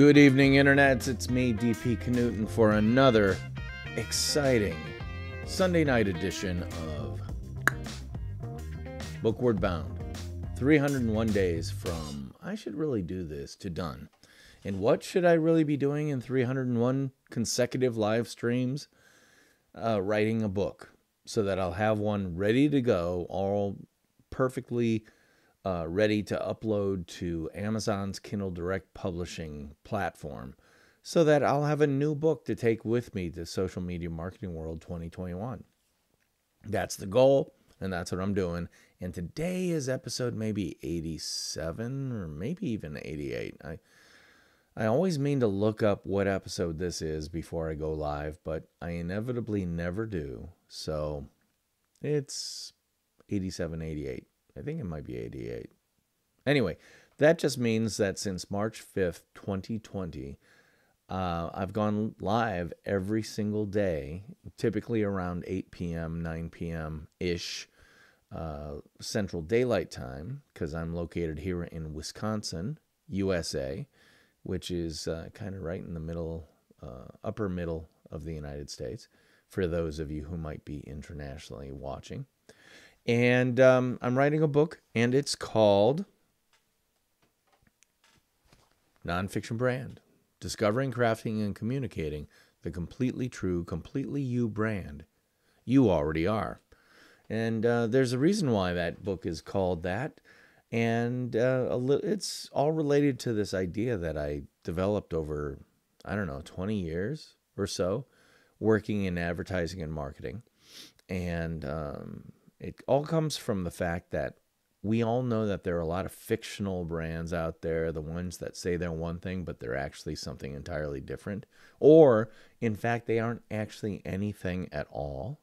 Good evening, internets. It's me, DP Knudten, for another exciting Sunday night edition of BOOKWARD BOUND. 301 days from I should really do this to done. And what should I really be doing in 301 consecutive live streams? Writing a book so that I'll have one ready to go, all perfectly ready to upload to Amazon's Kindle Direct Publishing platform, so that I'll have a new book to take with me to Social Media Marketing World 2021. That's the goal, and that's what I'm doing. And today is episode maybe 87 or maybe even 88. I always mean to look up what episode this is before I go live, but I inevitably never do. So it's 87, 88. I think it might be 88. Anyway, that just means that since March 5th, 2020, I've gone live every single day, typically around 8 p.m., 9 p.m.-ish Central Daylight Time, because I'm located here in Wisconsin, USA, which is kind of right in the middle, upper middle of the United States, for those of you who might be internationally watching. And I'm writing a book, and it's called Nonfiction Brand, Discovering, Crafting, and Communicating the Completely True, Completely You brand you already are. And there's a reason why that book is called that, and it's all related to this idea that I developed over, 20 years or so, working in advertising and marketing. And it all comes from the fact that we all know that there are a lot of fictional brands out there, the ones that say they're one thing, but they're actually something entirely different. Or, in fact, they aren't actually anything at all.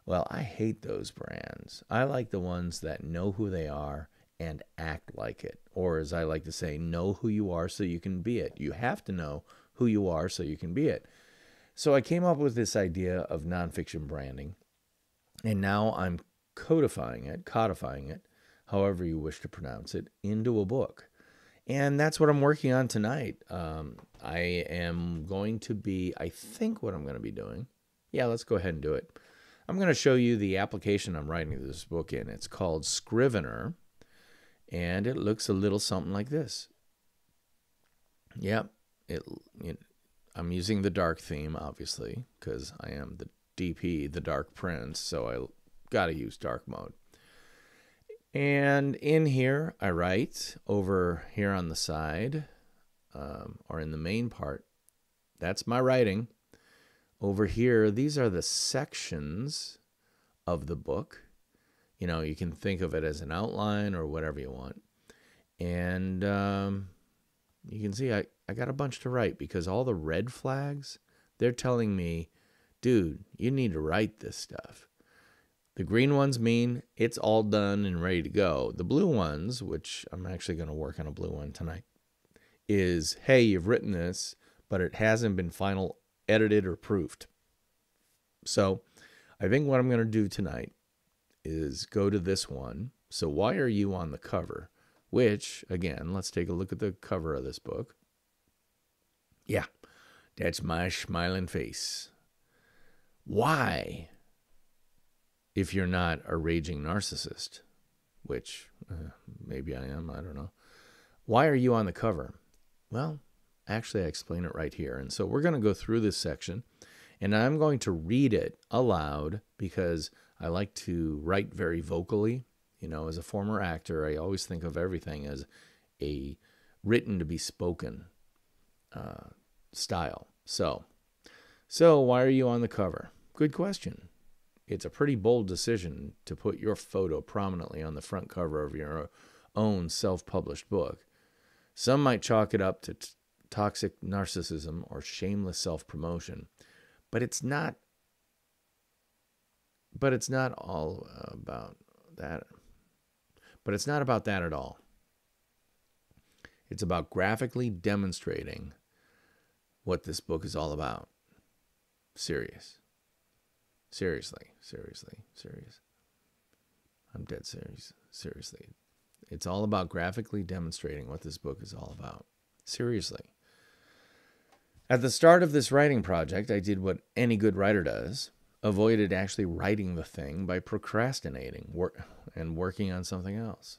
Well, I hate those brands. I like the ones that know who they are and act like it. Or, as I like to say, know who you are so you can be it. You have to know who you are so you can be it. So I came up with this idea of nonfiction branding, and now I'm codifying it, however you wish to pronounce it, into a book. And that's what I'm working on tonight. I am going to be, I think what I'm going to be doing, let's go ahead and do it. I'm going to show you the application I'm writing this book in. It's called Scrivener, and it looks a little something like this. I'm using the dark theme, obviously, because I am the DP, the Dark Prince, so I got to use dark mode. And in here, I write over here on the side, or in the main part. That's my writing. Over here, these are the sections of the book. You know, you can think of it as an outline or whatever you want. And you can see I got a bunch to write, because all the red flags, they're telling me, dude, you need to write this stuff. The green ones mean it's all done and ready to go. The blue ones, which I'm actually going to work on a blue one tonight, is, hey, you've written this, but it hasn't been final edited or proofed. So I think what I'm going to do tonight is go to this one. So why are you on the cover? Which, again, let's take a look at the cover of this book. Yeah, that's my smiling face. Why? If you're not a raging narcissist, which maybe I am, I don't know. Why are you on the cover? Well, actually, I explain it right here. And so we're going to go through this section, and I'm going to read it aloud because I like to write very vocally. You know, as a former actor, I always think of everything as a written to be spoken style. So why are you on the cover? Good question. It's a pretty bold decision to put your photo prominently on the front cover of your own self-published book. Some might chalk it up to toxic narcissism or shameless self-promotion, but it's not all about that. But it's not about that at all. It's about graphically demonstrating what this book is all about. Seriously. I'm dead serious. Seriously. It's all about graphically demonstrating what this book is all about. Seriously. At the start of this writing project, I did what any good writer does, avoided actually writing the thing by procrastinating and working on something else.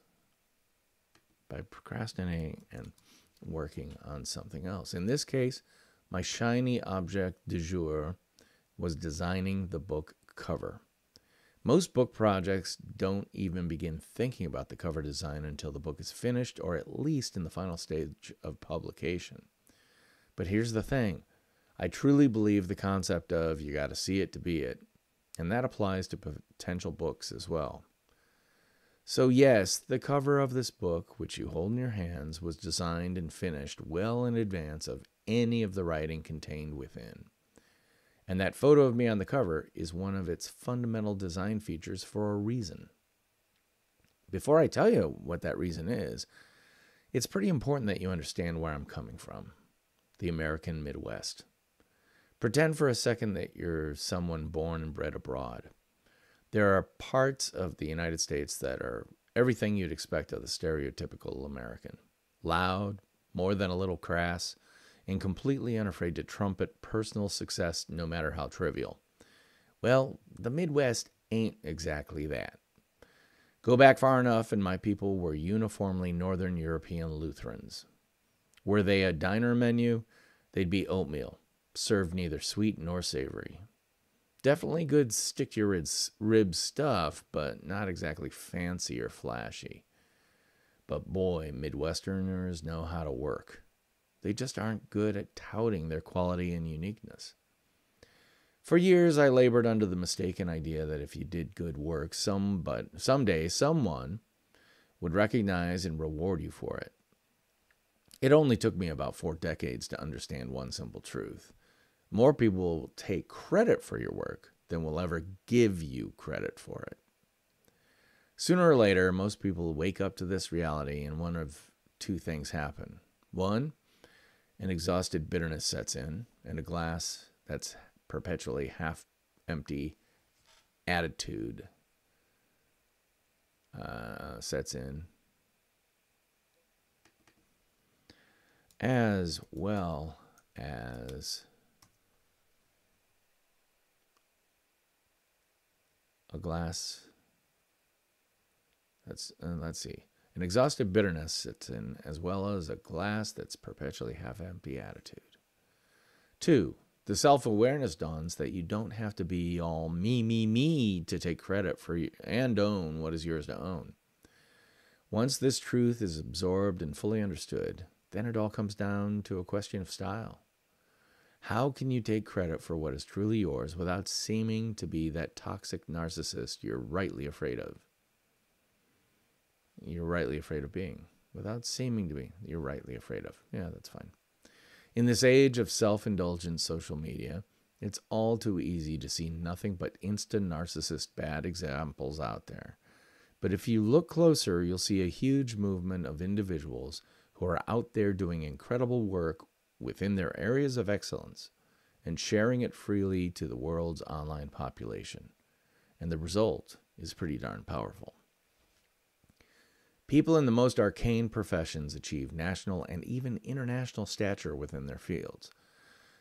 In this case, my shiny object du jour was designing the book cover. Most book projects don't even begin thinking about the cover design until the book is finished, or at least in the final stage of publication. But here's the thing. I truly believe the concept of you got to see it to be it, and that applies to potential books as well. So yes, the cover of this book, which you hold in your hands, was designed and finished well in advance of any of the writing contained within. And that photo of me on the cover is one of its fundamental design features for a reason. Before I tell you what that reason is, it's pretty important that you understand where I'm coming from. The American Midwest. Pretend for a second that you're someone born and bred abroad. There are parts of the United States that are everything you'd expect of the stereotypical American. Loud, more than a little crass, and completely unafraid to trumpet personal success no matter how trivial. Well, the Midwest ain't exactly that. Go back far enough and my people were uniformly Northern European Lutherans. Were they a diner menu? They'd be oatmeal, served neither sweet nor savory. Definitely good stick-to-your-ribs stuff, but not exactly fancy or flashy. But boy, Midwesterners know how to work. They just aren't good at touting their quality and uniqueness. For years, I labored under the mistaken idea that if you did good work, someday someone would recognize and reward you for it. It only took me about 4 decades to understand one simple truth. More people will take credit for your work than will ever give you credit for it. Sooner or later, most people wake up to this reality and one of 2 things happen. 1, an exhausted bitterness sets in, and a glass that's perpetually half empty attitude sets in, as well as a glass that's, let's see, an exhausted bitterness sits in, as well as a glass that's perpetually half empty attitude. 2, the self-awareness dawns that you don't have to be all me to take credit for and own what is yours to own. Once this truth is absorbed and fully understood, then it all comes down to a question of style. How can you take credit for what is truly yours without seeming to be that toxic narcissist you're rightly afraid of? You're rightly afraid of being. Without seeming to be, you're rightly afraid of. Yeah, that's fine. In this age of self-indulgent social media, it's all too easy to see nothing but instant narcissist bad examples out there. But if you look closer, you'll see a huge movement of individuals who are out there doing incredible work within their areas of excellence and sharing it freely to the world's online population. And the result is pretty darn powerful. People in the most arcane professions achieve national and even international stature within their fields.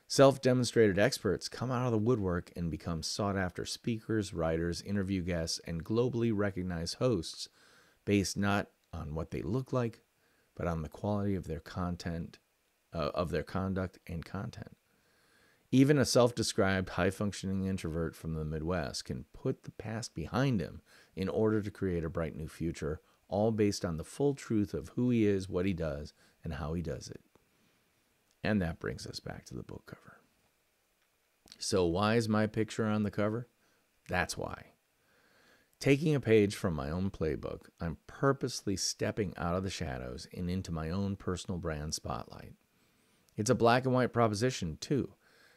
Self-demonstrated experts come out of the woodwork and become sought-after speakers, writers, interview guests, and globally recognized hosts based not on what they look like, but on the quality of their content, of their conduct and content. Even a self-described high-functioning introvert from the Midwest can put the past behind him in order to create a bright new future, all based on the full truth of who he is, what he does, and how he does it. And that brings us back to the book cover. So why is my picture on the cover? That's why. Taking a page from my own playbook, I'm purposely stepping out of the shadows and into my own personal brand spotlight. It's a black and white proposition, too,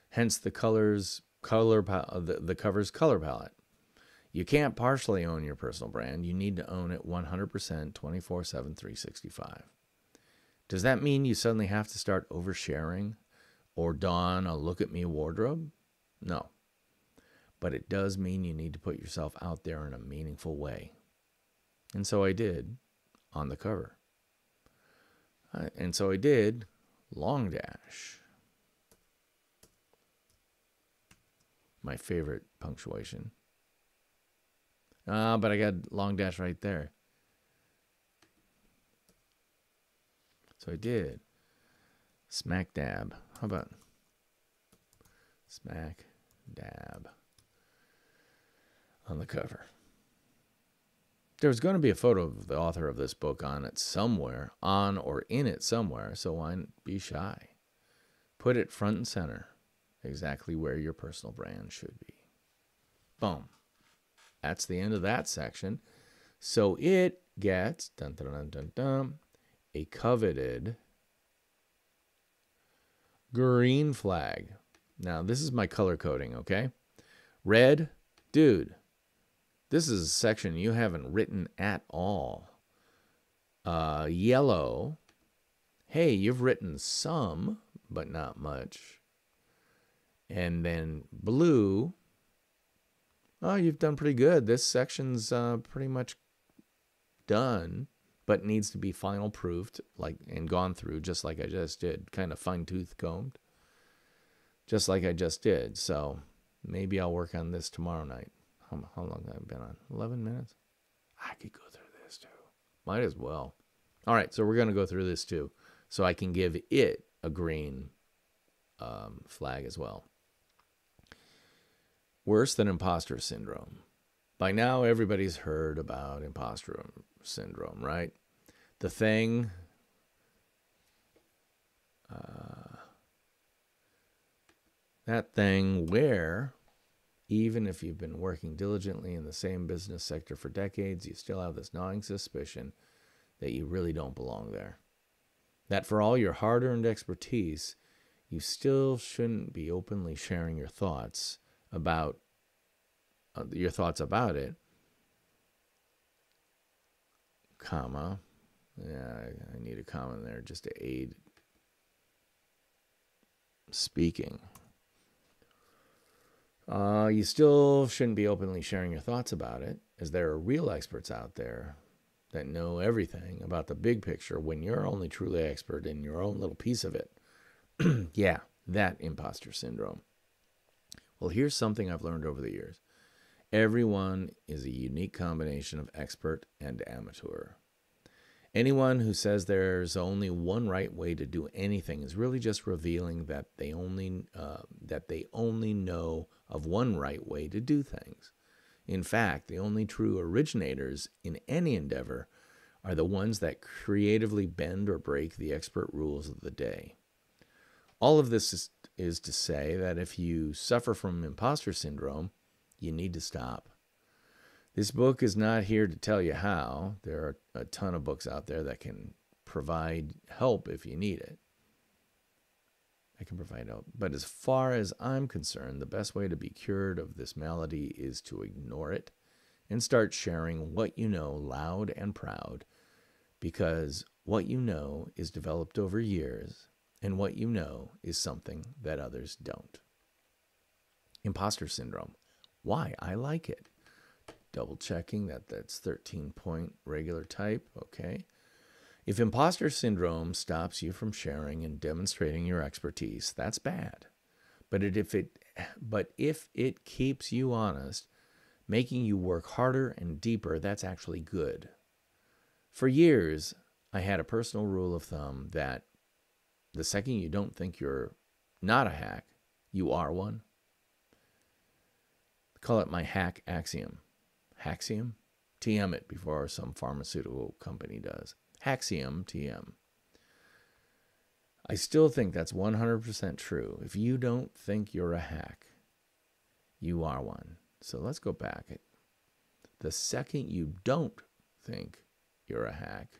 hence the cover's color palette. You can't partially own your personal brand. You need to own it 100%, 24/7, 365. Does that mean you suddenly have to start oversharing or don a look-at-me wardrobe? No. But it does mean you need to put yourself out there in a meaningful way. And so I did on the cover. And so I did long dash. my favorite punctuation. But I got long dash right there. So I did. Smack dab. How about smack dab on the cover? There's going to be a photo of the author of this book on it somewhere, on or in it somewhere, so why not be shy? Put it front and center, exactly where your personal brand should be. Boom. That's the end of that section. So it gets dun, dun, dun, dun, dun, a coveted green flag. Now, this is my color coding, okay? Red, dude, this is a section you haven't written at all. Yellow, hey, you've written some, but not much. And then blue, oh, you've done pretty good. This section's pretty much done, but needs to be final proofed, like, and gone through just like I just did, kind of fine-tooth combed, just like I just did. So maybe I'll work on this tomorrow night. How long have I been on? 11 minutes? I could go through this too. Might as well. All right, so we're going to go through this too, so I can give it a green flag as well. Worse than imposter syndrome. By now, everybody's heard about imposter syndrome, right? The thing, that thing where even if you've been working diligently in the same business sector for decades, you still have this gnawing suspicion that you really don't belong there. That for all your hard-earned expertise, you still shouldn't be openly sharing your thoughts about it, comma. Yeah, I need a comma in there just to aid speaking. You still shouldn't be openly sharing your thoughts about it, as there are real experts out there that know everything about the big picture when you're only truly expert in your own little piece of it. Yeah, that imposter syndrome. Well, here's something I've learned over the years. Everyone is a unique combination of expert and amateur. Anyone who says there's only one right way to do anything is really just revealing that they only know of one right way to do things. In fact, the only true originators in any endeavor are the ones that creatively bend or break the expert rules of the day. All of this is to say that if you suffer from imposter syndrome, you need to stop. This book is not here to tell you how. There are a ton of books out there that can provide help if you need it. I can provide help. But as far as I'm concerned, the best way to be cured of this malady is to ignore it and start sharing what you know loud and proud, because what you know is developed over years, and what you know is something that others don't. Imposter syndrome. Why? I like it. Double checking that's 13-point regular type. Okay. If imposter syndrome stops you from sharing and demonstrating your expertise, that's bad. But if it keeps you honest, making you work harder and deeper, that's actually good. For years, I had a personal rule of thumb that the second you don't think you're not a hack, you are one. I call it my hack axiom. Haxiom? TM it before some pharmaceutical company does. Haxiom, TM. I still think that's 100% true. If you don't think you're a hack, you are one. So let's go back. The second you don't think you're a hack,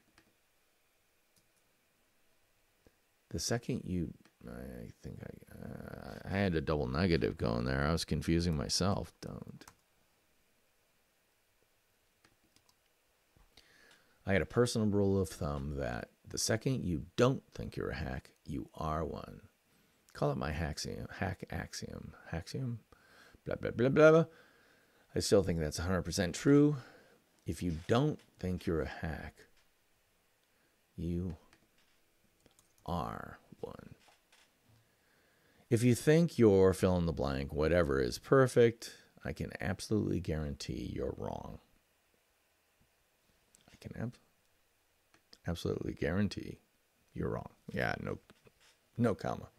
the second you, I think I had a double negative going there. I was confusing myself. Don't. I had a personal rule of thumb that the second you don't think you're a hack, you are one. Call it my haxiom, hack axiom. Haxiom? Blah, blah, blah, blah, blah. I still think that's 100% true. If you don't think you're a hack, you are one. If you think your fill in the blank, whatever is perfect, I can absolutely guarantee you're wrong. I can absolutely guarantee you're wrong. Yeah, no comma.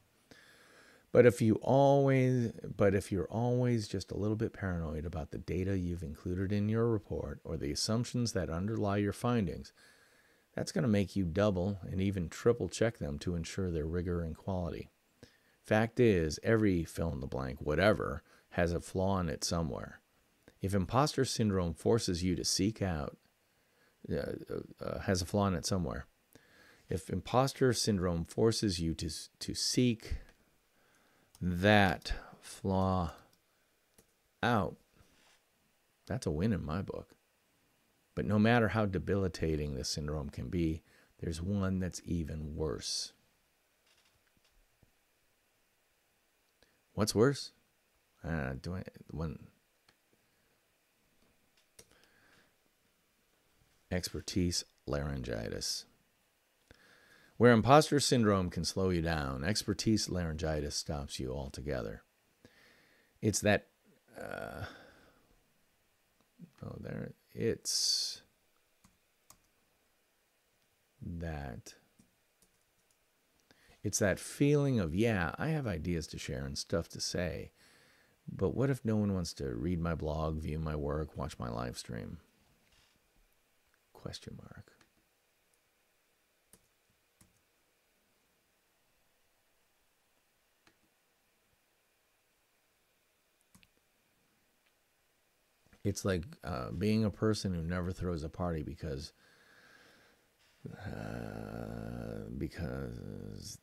But if you're always just a little bit paranoid about the data you've included in your report or the assumptions that underlie your findings, that's going to make you double and even triple check them to ensure their rigor and quality. Fact is, every fill in the blank, whatever, has a flaw in it somewhere. If imposter syndrome forces you to seek out, has a flaw in it somewhere. If imposter syndrome forces you to seek that flaw out, that's a win in my book. But no matter how debilitating this syndrome can be, there's one that's even worse. What's worse? Expertise laryngitis. Where imposter syndrome can slow you down, expertise laryngitis stops you altogether. It's that it's that feeling of, yeah, I have ideas to share and stuff to say, but what if no one wants to read my blog, view my work, watch my live stream? Question mark. It's like being a person who never throws a party because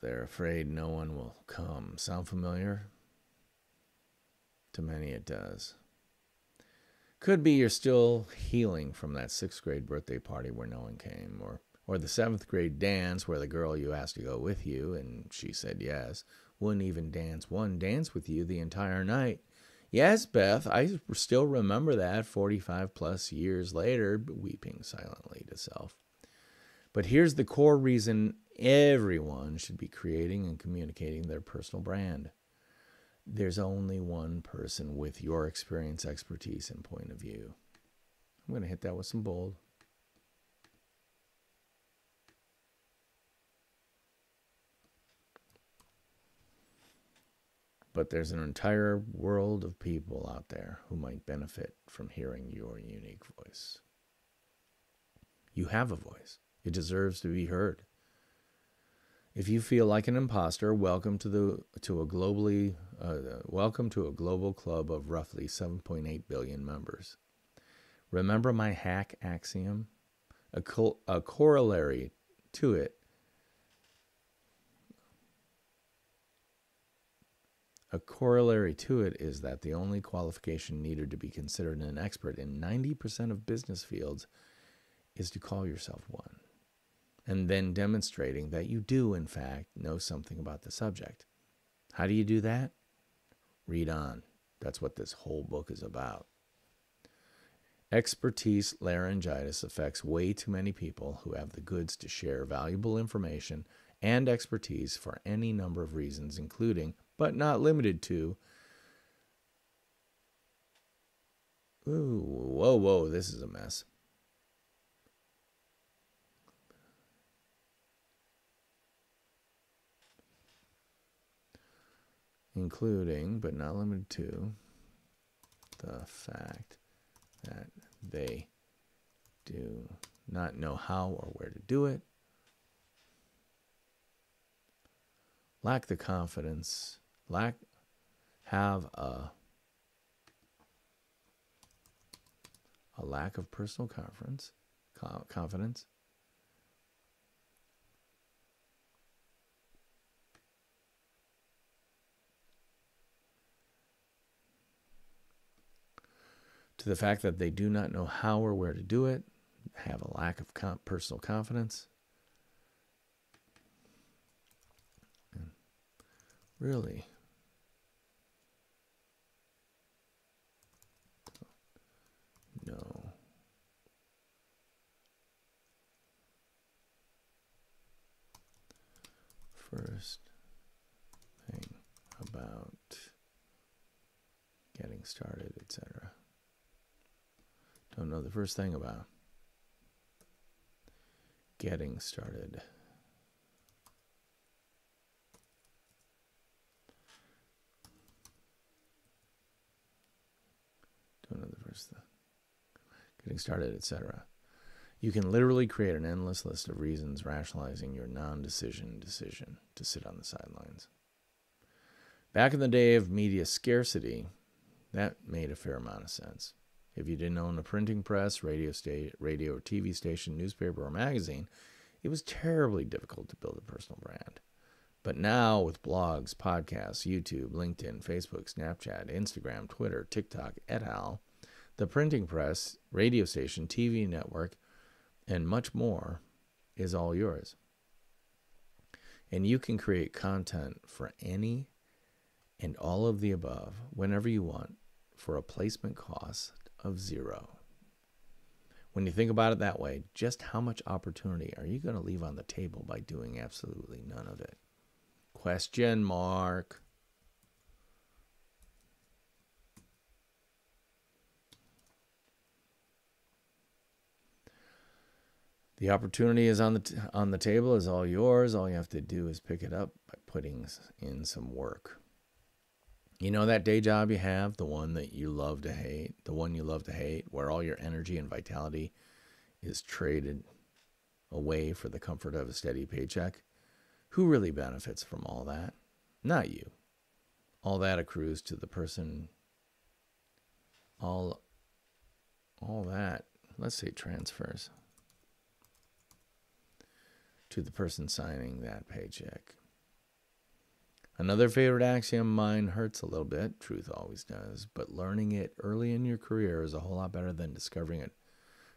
they're afraid no one will come. Sound familiar? To many it does. Could be you're still healing from that 6th grade birthday party where no one came, or the 7th grade dance where the girl you asked to go with you and she said yes, wouldn't even dance with you the entire night. Yes, Beth, I still remember that 45 plus years later, weeping silently to self. But here's the core reason everyone should be creating and communicating their personal brand. There's only one person with your experience, expertise, and point of view. I'm going to hit that with some bold. But there's an entire world of people out there who might benefit from hearing your unique voice. You have a voice. It deserves to be heard. If you feel like an imposter, welcome to a global club of roughly 7.8 billion members. Remember my hack axiom? A corollary to it. A corollary to it is that the only qualification needed to be considered an expert in 90% of business fields is to call yourself one, and then demonstrating that you do, in fact, know something about the subject. How do you do that? Read on. That's what this whole book is about. Expertise laryngitis affects way too many people who have the goods to share valuable information and expertise for any number of reasons, including, but not limited to, whoa, this is a mess. Including, but not limited to, the fact that they do not know how or where to do it, lack the confidence, have a lack of personal confidence, to the fact that they do not know how or where to do it, have a lack of personal confidence. And really, no. First thing about getting started, etc. Don't know the first thing about getting started. Don't know the first thing. Getting started, etc. You can literally create an endless list of reasons rationalizing your non-decision decision to sit on the sidelines. Back in the day of media scarcity, that made a fair amount of sense. If you didn't own a printing press, radio or TV station, newspaper, or magazine, it was terribly difficult to build a personal brand. But now with blogs, podcasts, YouTube, LinkedIn, Facebook, Snapchat, Instagram, Twitter, TikTok, et al., the printing press, radio station, TV network, and much more is all yours. And you can create content for any and all of the above whenever you want for a placement cost of $0. When you think about it that way, just how much opportunity are you going to leave on the table by doing absolutely none of it? Question mark. The opportunity is on the table, is all yours. All you have to do is pick it up by putting in some work. You know that day job you have, the one that you love to hate, where all your energy and vitality is traded away for the comfort of a steady paycheck? Who really benefits from all that? Not you. All that accrues to the person, all that, let's say transfers to the person signing that paycheck. Another favorite axiom, mine hurts a little bit, truth always does, but learning it early in your career is a whole lot better than discovering it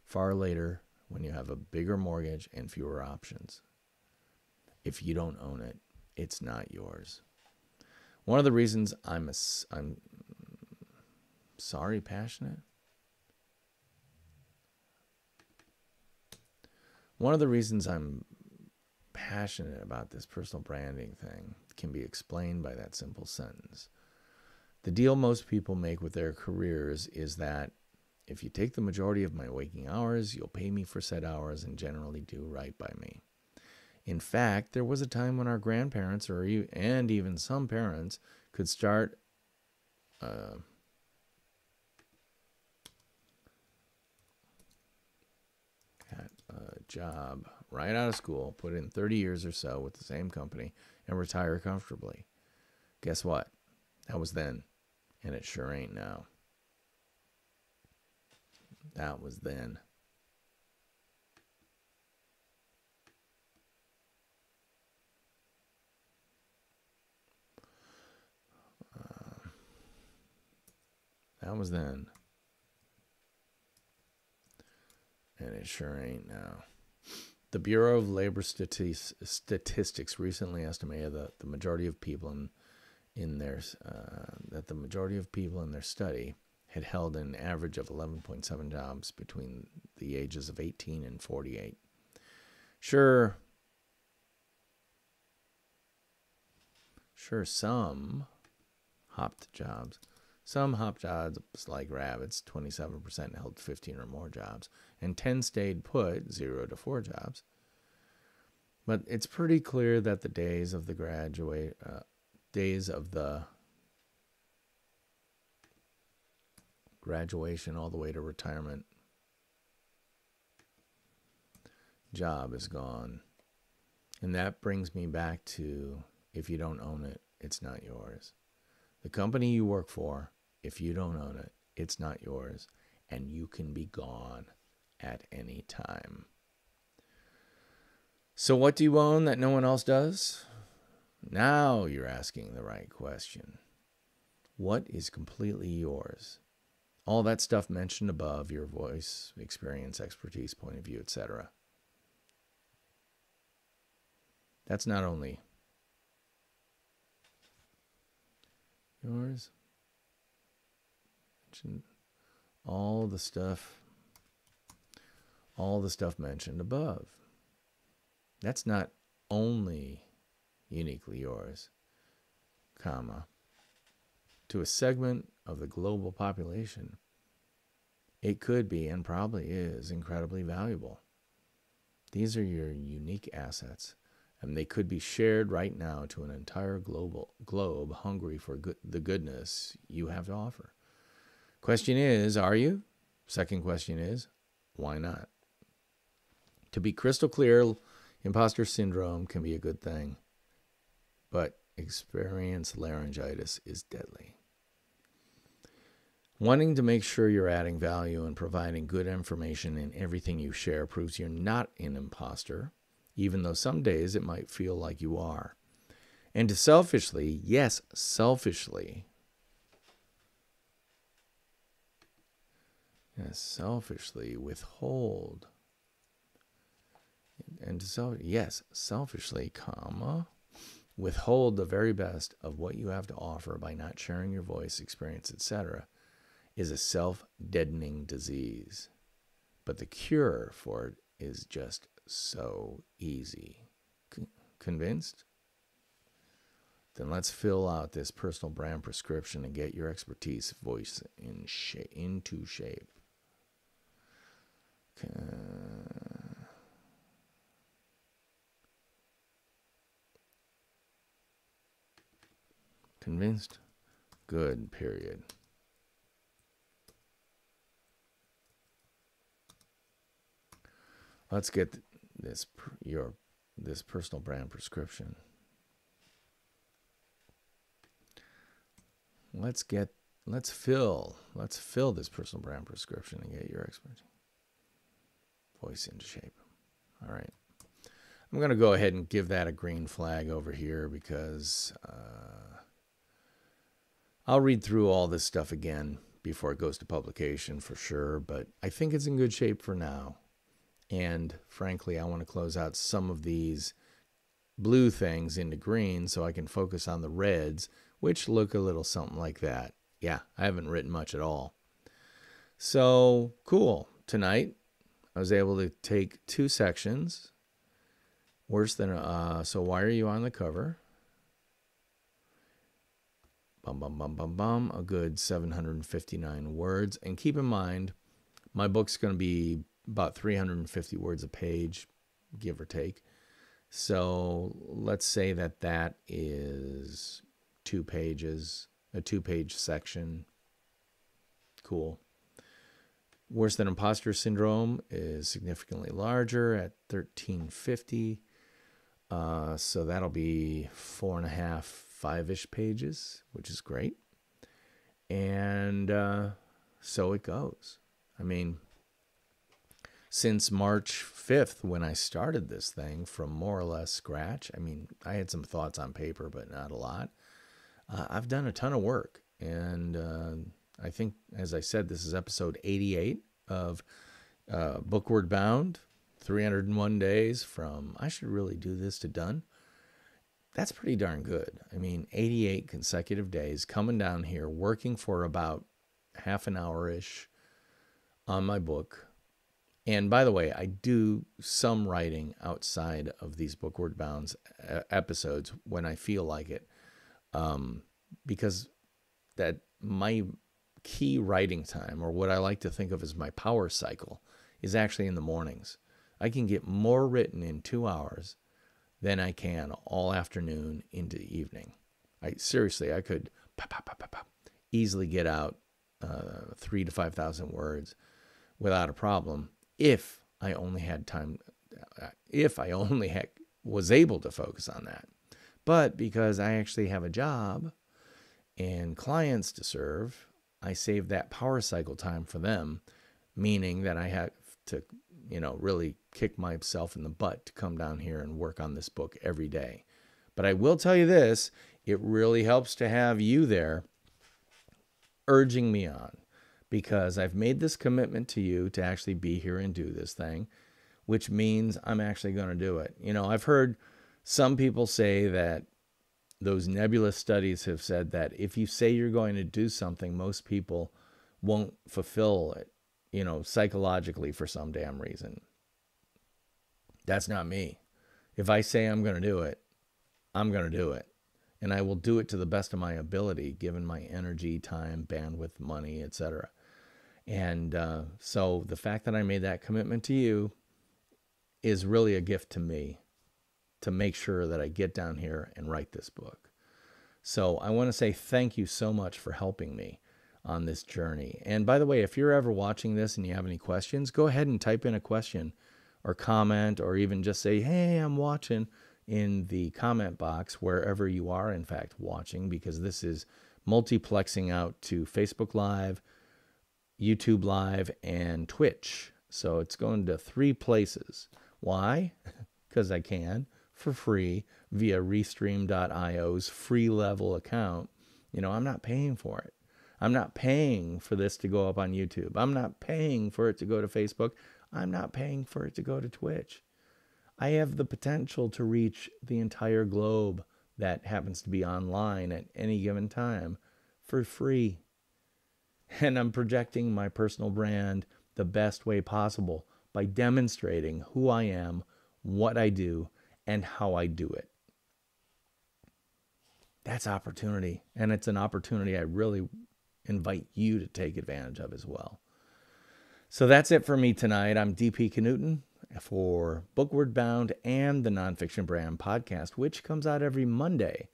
far later when you have a bigger mortgage and fewer options. If you don't own it, it's not yours. One of the reasons I'm passionate. One of the reasons I'm passionate about this personal branding thing can be explained by that simple sentence. The deal most people make with their careers is that if you take the majority of my waking hours, you'll pay me for said hours and generally do right by me. In fact, there was a time when our grandparents and even some parents could start at a job right out of school, put in 30 years or so with the same company, and retire comfortably. Guess what? That was then, and it sure ain't now. That was then. That was then, and it sure ain't now. The Bureau of Labor Statistics recently estimated that the majority of people in their study had held an average of 11.7 jobs between the ages of 18 and 48. Sure, some hopped jobs. Some hopped jobs like rabbits, 27% held 15 or more jobs, and 10 stayed put, 0 to 4 jobs. But it's pretty clear that the days of the graduation all the way to retirement job is gone. And that brings me back to, if you don't own it, it's not yours. The company you work for, if you don't own it, it's not yours, and you can be gone at any time. So what do you own that no one else does? Now you're asking the right question. What is completely yours? All that stuff mentioned above, your voice, experience, expertise, point of view, etc. That's not only yours. All the stuff mentioned above. That's not only uniquely yours, comma, to a segment of the global population, it could be and probably is incredibly valuable. These are your unique assets, and they could be shared right now to an entire globe hungry for the goodness you have to offer. Question is, are you? Second question is, why not? To be crystal clear, imposter syndrome can be a good thing, but experienced laryngitis is deadly. Wanting to make sure you're adding value and providing good information in everything you share proves you're not an imposter, even though some days it might feel like you are. And to selfishly, yes, selfishly withhold. And to selfishly, withhold the very best of what you have to offer by not sharing your voice, experience, etc., is a self-deadening disease. But the cure for it is just so easy. Convinced? Then let's fill out this personal brand prescription and get your expertise voice into shape. Convinced? Good, period. Let's get this personal brand prescription. Let's fill this personal brand prescription and get your expertise voice into shape. All right. I'm going to go ahead and give that a green flag over here because I'll read through all this stuff again before it goes to publication for sure, but I think it's in good shape for now. And frankly, I want to close out some of these blue things into green so I can focus on the reds, which look a little something like that. Yeah, I haven't written much at all. So, cool. Tonight, I was able to take 2 sections. Worse than, so why are you on the cover? Bum, bum, bum, bum, bum. A good 759 words. And keep in mind, my book's going to be about 350 words a page, give or take. So let's say that is 2 pages, a 2-page section. Cool. Worse than imposter syndrome is significantly larger at 1350. So that'll be 4.5, 5-ish pages, which is great. And so it goes. I mean, since March 5th, when I started this thing from more or less scratch, I mean, I had some thoughts on paper, but not a lot. I've done a ton of work. And I think, as I said, this is episode 88 of BOOKWARD BOUND, 301 days from I should really do this to done. That's pretty darn good. I mean, 88 consecutive days coming down here, working for about half an hour-ish on my book. And by the way, I do some writing outside of these BOOKWARD Bounds episodes when I feel like it, because that my key writing time, or what I like to think of as my power cycle, is actually in the mornings. I can get more written in 2 hours than I can all afternoon into the evening. I could easily get out 3,000 to 5,000 words without a problem. If I only had time, was able to focus on that. But because I actually have a job and clients to serve, I save that power cycle time for them, meaning that I have to, really kick myself in the butt to come down here and work on this book every day. But I will tell you this, it really helps to have you there urging me on, because I've made this commitment to you to actually be here and do this thing, which means I'm actually going to do it. I've heard some people say that those nebulous studies have said that if you say you're going to do something, most people won't fulfill it, psychologically for some damn reason. That's not me. If I say I'm going to do it, I'm going to do it. and I will do it to the best of my ability, given my energy, time, bandwidth, money, etc. And so the fact that I made that commitment to you is really a gift to me, to make sure that I get down here and write this book. So I want to say thank you so much for helping me on this journey. And by the way, if you're ever watching this and you have any questions, go ahead and type in a question or comment, or even just say, hey, I'm watching, in the comment box wherever you are, in fact, watching, because this is multiplexing out to Facebook Live, YouTube Live, and Twitch. So it's going to 3 places. Why? Because I can, for free, via Restream.io's free level account. You know, I'm not paying for it. I'm not paying for this to go up on YouTube. I'm not paying for it to go to Facebook. I'm not paying for it to go to Twitch. I have the potential to reach the entire globe that happens to be online at any given time for free. And I'm projecting my personal brand the best way possible by demonstrating who I am, what I do, and how I do it. That's opportunity. And it's an opportunity I really invite you to take advantage of as well. So that's it for me tonight. I'm DP Knudten for Bookward Bound and the Nonfiction Brand podcast, which comes out every Monday.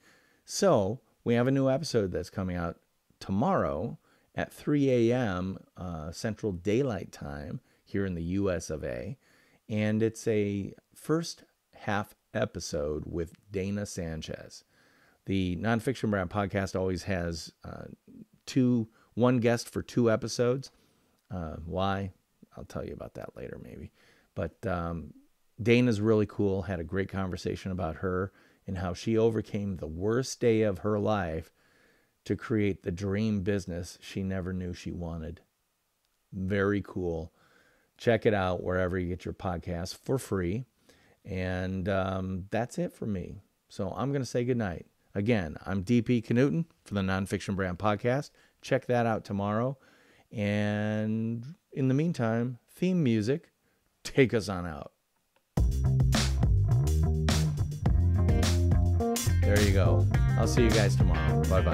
So we have a new episode that's coming out tomorrow at 3 a.m. Central Daylight Time here in the US of A. And it's a first half episode with Dana Sanchez. The Nonfiction Brand podcast always has one guest for 2 episodes. Why? I'll tell you about that later maybe. But Dana's really cool. Had a great conversation about her and how she overcame the worst day of her life to create the dream business she never knew she wanted. Very cool. Check it out wherever you get your podcasts for free. And that's it for me. So I'm going to say goodnight. Again, I'm DP Knudten for the Nonfiction Brand podcast. Check that out tomorrow. And in the meantime, theme music, take us on out. There you go. I'll see you guys tomorrow. Bye-bye.